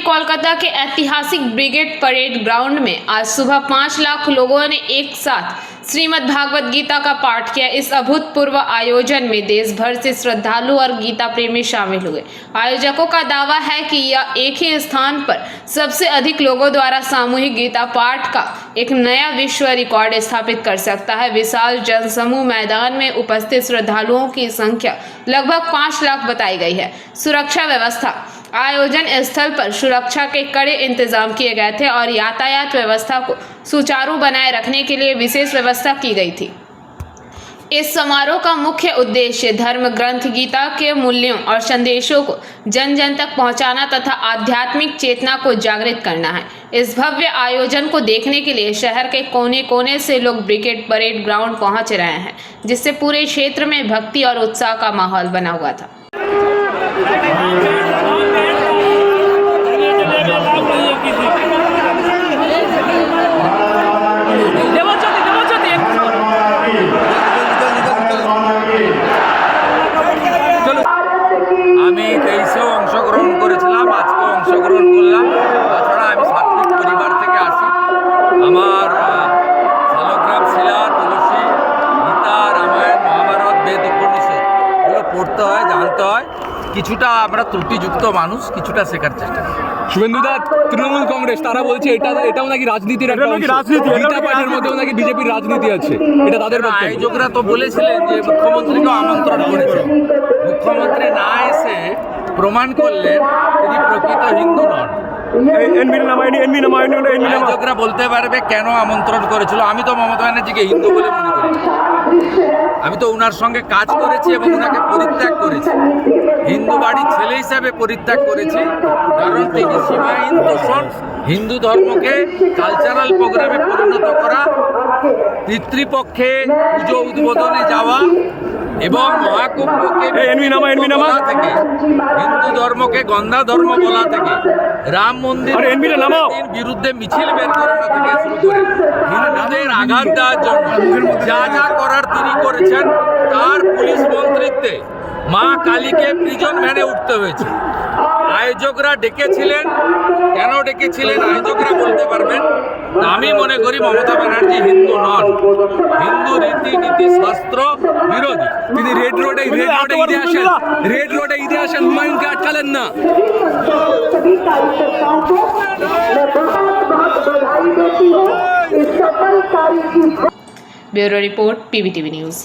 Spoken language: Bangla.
कोलकाता के ऐतिहासिक ब्रिगेड परेड ग्राउंड में आज सुबह 5 लाख लोगों ने एक साथ श्रीमद् भागवत गीता का पाठ किया। इस अभूतपूर्व आयोजन में देश भर से श्रद्धालु और गीता प्रेमी शामिल हुए। आयोजकों का दावा है कि यह एक ही स्थान पर सबसे अधिक लोगों द्वारा सामूहिक गीता पाठ का एक नया विश्व रिकॉर्ड स्थापित कर सकता है। विशाल जनसमूह मैदान में उपस्थित श्रद्धालुओं की संख्या लगभग 5 लाख बताई गई है। सुरक्षा व्यवस्था आयोजन स्थल पर सुरक्षा के कड़े इंतजाम किए गए थे और यातायात व्यवस्था को सुचारू बनाए रखने के लिए विशेष व्यवस्था की गई थी। इस समारोह का मुख्य उद्देश्य धर्म ग्रंथ गीता के मूल्यों और संदेशों को जन जन तक पहुंचाना तथा आध्यात्मिक चेतना को जागृत करना है। इस भव्य आयोजन को देखने के लिए शहर के कोने कोने से लोग ब्रिगेड परेड ग्राउंड पहुंच रहे हैं, जिससे पूरे क्षेत्र में भक्ति और उत्साह का माहौल बना हुआ था। আমি 23-এও অংশগ্রহণ করেছিলাম, আজকেও অংশগ্রহণ করলাম। তাছাড়া আমি সাত্বিক পরিবার থেকে আসি। আমার শালগ্রাম, শিলা, তুলসী, গীতা, রামায়ণ, মহাভারত, বেদ, উপনিষদ এগুলো পড়তে হয়, জানতে হয়। কিছুটা আমরা ত্রুটিযুক্ত মানুষ, কিছুটা শেখার চেষ্টা করি। শুভেন্দুদা, তৃণমূল কংগ্রেস তারা বলছে এটাও নাকি রাজনীতির একটা অংশ। গীতা পাঠের মধ্যেও নাকি বিজেপির রাজনীতি আছে, এটা তাদের বক্তব্য। আয়োজকরা তো বলেছিলেন যে মুখ্যমন্ত্রীকেও আমন্ত্রণ করেছেন। মুখ্যমন্ত্রী না এসে প্রমাণ করলেন তিনি প্রকৃত হিন্দু নন। আয়োজকরা বলতে পারবে কেন আমন্ত্রণ করেছিল। আমি তো মমতা ব্যানার্জিকে হিন্দু বলে মনে করি। আমি তো ওনার সঙ্গে কাজ করেছি এবং ওনাকে পরিত্যাগ করেছি। হিন্দু বাড়ির ছেলে হিসাবে পরিত্যাগ করেছি, কারণ তিনি সীমাহীন দূষণ, হিন্দু ধর্মকে কালচারাল প্রোগ্রামে পরিণত করা, পিতৃপক্ষে পুজো উদ্বোধনে যাওয়া এবং মহাকুম্ভকে বলা থেকে, হিন্দু ধর্মকে গন্ধা ধর্ম বলা থেকে, রাম মন্দির বিরুদ্ধে মিছিল বের করানো থেকে শুরু করে হিন্দুদের আঘাত দেওয়ার জন্য যা যা করার তিনি করেছেন, তার পুলিশ মন্ত্রিত্বে মা কালীকে প্রিজন ভ্যানে উঠতে হয়েছে। আয়োজকরা ডেকেছিলেন, কেন ডেকেছিলেন আয়োজকরা বলতে পারবেন। আমি মনে করি মমতা ব্যানার্জি হিন্দু নন, হিন্দু রীতিনীতি শাস্ত্র বিরোধী। তিনি রেড রোডে ঈদে আসেন, হুমায়ুনকে আটকালেন না। Bureau report, PBTV news.